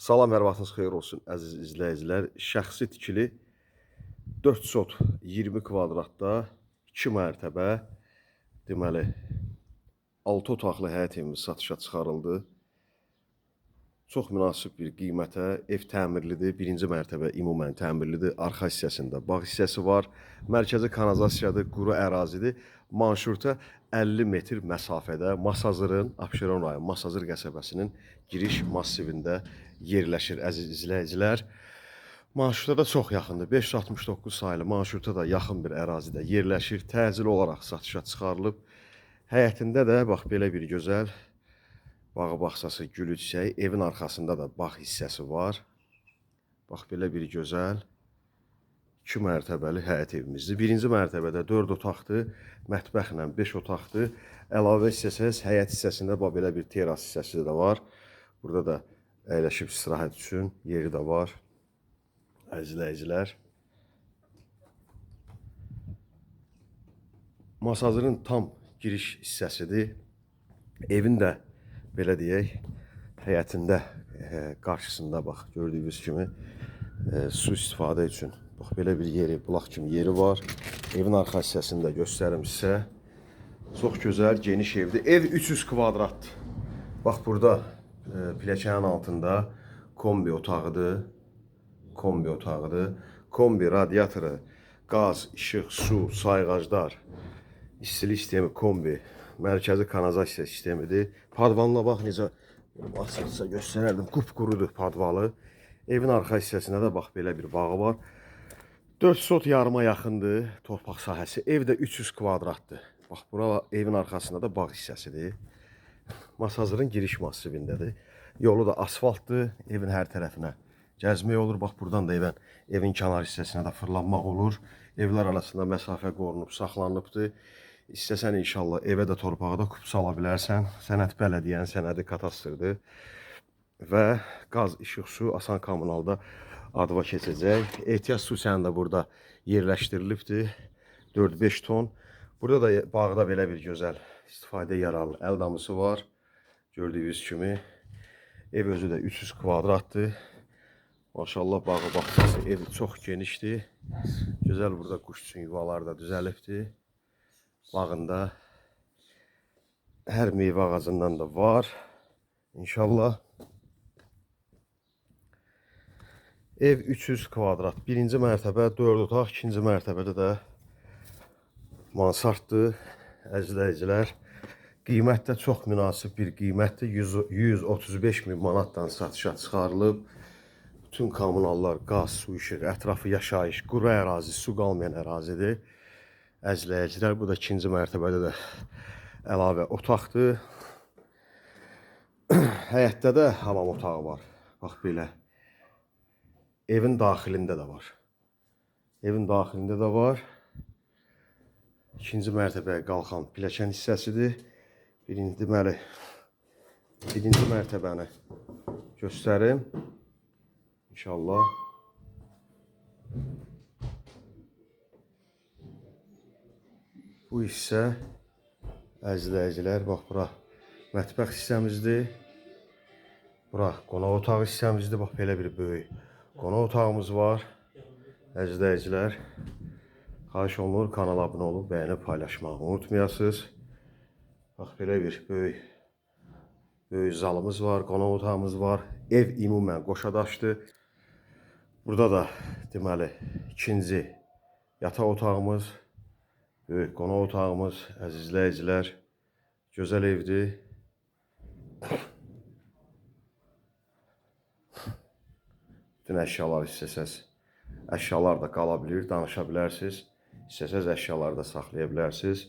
Salam, hər vaxtınız xeyir olsun, əziz izləyicilər. Şəxsi tikili 4 sot 20 kvadratda 2 mərtəbə, deməli, 6 otaqlı həyət evimiz satışa çıxarıldı. Çox münasib bir qiymətə ev təmirlidir. Birinci mərtəbə ümumən təmirlidir. Arxa hissəsində bağ hissəsi var. Mərkəzi kanalizasiyadır, quru ərazidir. Manşurta 50 metr məsafədə Masazırın, Abşeron rayon Masazır qəsəbəsinin giriş massivində yerləşir əziz izləyicilər. Manşurta da çox yaxındır. 569 sayılı Manşurta da yaxın bir ərazidə yerləşir. Təcili olaraq satışa çıxarılıb. Həyətində də bax belə bir gözəl bağı bağçası, gülü çiçəyi, evin arxasında da bağ hissəsi var. Bax belə bir gözəl 2 mərtəbəli həyət evimizdir. Birinci mərtəbədə 4 otaqdır, mətbəxlə 5 otaqdır. Əlavə hissəsi, həyət hissəsində bax belə bir teras hissəsi də var. Burada da əyləşib istirahət üçün yeri də var. Əzizləyicilər. Masazırın tam giriş hissəsidir. Evin də belə deyək, həyətində qarşısında bax, gördüyünüz kimi su istifadə üçün bax belə bir yeri, bulaq kimi yeri var. Evin arxa hissəsini də göstərim sizə. Çox gözəl, geniş evdir. Ev 300 kvadratdır. Bax burada pilləkənin altında kombi otağıdır. Kombi otağıdır. Kombi radiatoru, qaz, işıq, su, sayğaclar, istilik sistemi, kombi, mərkəzi kanalizasiya sistemidir. Padvanla bax necə açıqsa göstərərdim. Qupqurudur padvalı. Evin arxa hissəsində də bax belə bir bağı var. 4 sot yarıma yaxındır torpaq sahəsi. Ev də 300 kvadratdır. Bax bura evin arxasında da bağ hissəsidir. Masazırın giriş massivindədir. Yolu da asfaltdır. Evin hər tərəfinə gəzmək olur. Bax buradan da evin kənar hissəsinə də fırlanmaq olur. Evlər arasında məsafə qorunub, saxlanılıbdır. İstəsən inşallah evə də torpağa da kup sala bilərsən. Sənəd bələdiyyənin sənədi katastrdır. Və qaz, işıq, su asan kommunalda adva keçəcək. Ehtiyac su səni də burada yerləşdirilibdir. 4-5 ton. Burada da bağda belə bir gözəl istifadə yararlı əl damısı var. Gördüyünüz kimi. Ev özü də 300 kvadratdır. Maşallah bağı bağçası ev çox genişdir. Gözəl burada quş üçün yuvalar da düzəlibdir. Bağında hər meyvə ağacından da var. İnşallah. Ev 300 kvadrat. Birinci mərtəbə 4 otaq, ikinci mərtəbədə də mansarddır. Əzizləyicilər, qiymət də çox münasib bir qiymətdir. 135 min manatdan satışa çıxarılıb. Bütün kommunallar, qaz, su, işıq, ətrafı yaşayış, quru ərazi, su qalmayan ərazidir. Əzizləyicilər, bu da ikinci mərtəbədə də əlavə otaqdır. Həyətdə də hamam otağı var. Bax belə. Evin daxilində də var. Evin daxilində də var. İkinci mərtəbəyə qalxan pilləkən hissəsidir. Deməli, birinci mərtəbəni göstərim. İnşallah. Bu hissə, əzizləyicilər, bax bura mətbəx hissəmizdir. Bura qonaq otağı hissəmizdir. Bax belə bir böyük qonaq otağımız var. Əzizləyicilər, xahiş olunur, kanala abunə olub, bəyənib paylaşmağı unutmayasınız. Bax belə bir böyük zalımız var, qonaq otağımız var. Ev ümumən qoşadaşdır. Burada da deməli ikinci yataq otağımız, böyük qonaq otağımız, əzizləyicilər, gözəl evdir. Bütün əşyalar istəsəz, əşyalar da qala bilir, danışa bilərsiniz. İstəsəz əşyaları da saxlaya bilərsiniz.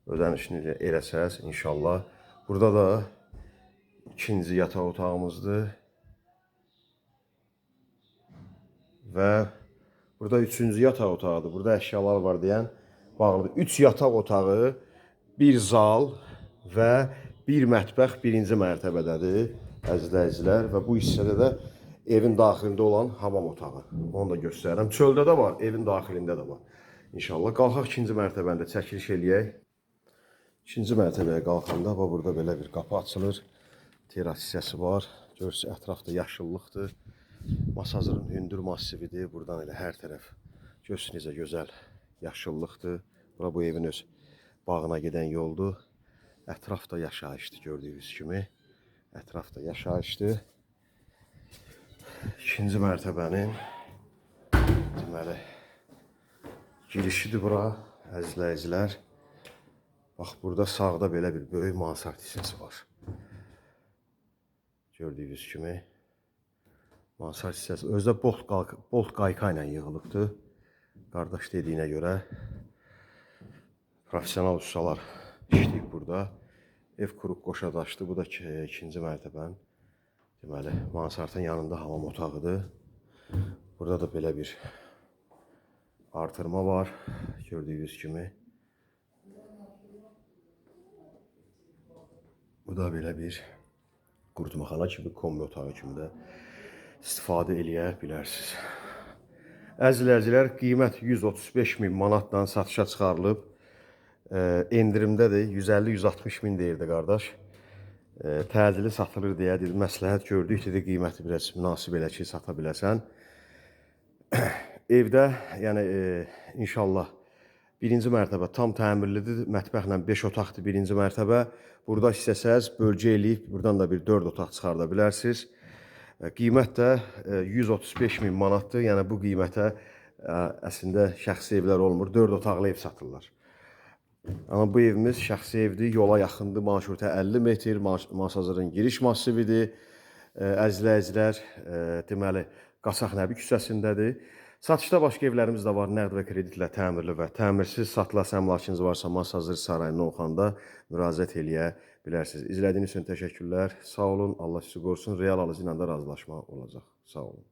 Ödənişini eləsəz inşallah. Burada da ikinci yataq otağımızdır. Və burada üçüncü yataq otağıdır. Burada əşyalar var deyən bağlıdır. 3 yataq otağı, bir zal və bir mətbəx birinci mərtəbədədir, əzizləyicilər. Və bu hissədə də evin daxilində olan hamam otağı. Onu da göstərirəm. Çöldə də var, evin daxilində də var. İnşallah. Qalxaq ikinci mərtəbəndə çəkiliş eləyək. İkinci mərtəbəyə qalxanda burada belə bir qapı açılır. Teras hissəsi var. Görürsünüz, ətrafda yaşıllıqdır. Masazırın hündür massividir. Buradan elə hər tərəf görürsünüz necə gözəl yaşıllıqdır. Bura bu evin öz bağına gedən yoldur. Ətrafda yaşayışdır gördüyünüz kimi. Ətrafda yaşayışdır. İkinci mərtəbənin deməli girişidir bura, əzizləyicilər. Bax, burada sağda belə bir böyük mansard hissəsi var. Gördüyünüz kimi mansard hissəsi özdə bolt qayka ilə yığılıbdır. Qardaş dediyinə görə professional ustalar işləyib burada. Ev quruq qoşadaşdır. Bu da ikinci mərtəbənin deməli mansardın yanında hamam otağıdır. Burada da belə bir artırma var. Gördüyünüz kimi. Bu da belə bir qurutmaxana kimi, kombi otağı kimi də istifadə eləyə bilərsiniz. Əzizləyicilər, qiymət 135.000 manatdan satışa çıxarılıb. Endirimdədir, 150-160 min deyirdi qardaş. Təcili satılır deyə dedi, məsləhət gördük, dedi, qiyməti biraz münasib elə ki, sata biləsən. Evdə, yəni inşallah birinci mərtəbə tam təmirlidir, mətbəxlə 5 otaqdır birinci mərtəbə. Burada istəsəz bölgə eləyib, buradan da bir 4 otaq çıxarda bilərsiniz. Qiymət də 135.000 manatdır, yəni bu qiymətə əslində şəxsi evlər olmur, 4 otaqlı ev satırlar. Amma bu evimiz şəxsi evdir, yola yaxındır, marşruta 50 metr, Masazırın giriş massividir. Əzizləyicilər, deməli, Qaçaq Nəbi küçəsindədir. Satışda başqa evlərimiz də var, nəqd və kreditlə təmirli və təmirsiz satılan əmlakınız varsa Masazır sarayına Oxanda müraciət eləyə bilərsiniz. İzlədiyiniz üçün təşəkkürlər, sağ olun, Allah sizi qorusun, real alıcı ilə də razılaşma olacaq. Sağ olun.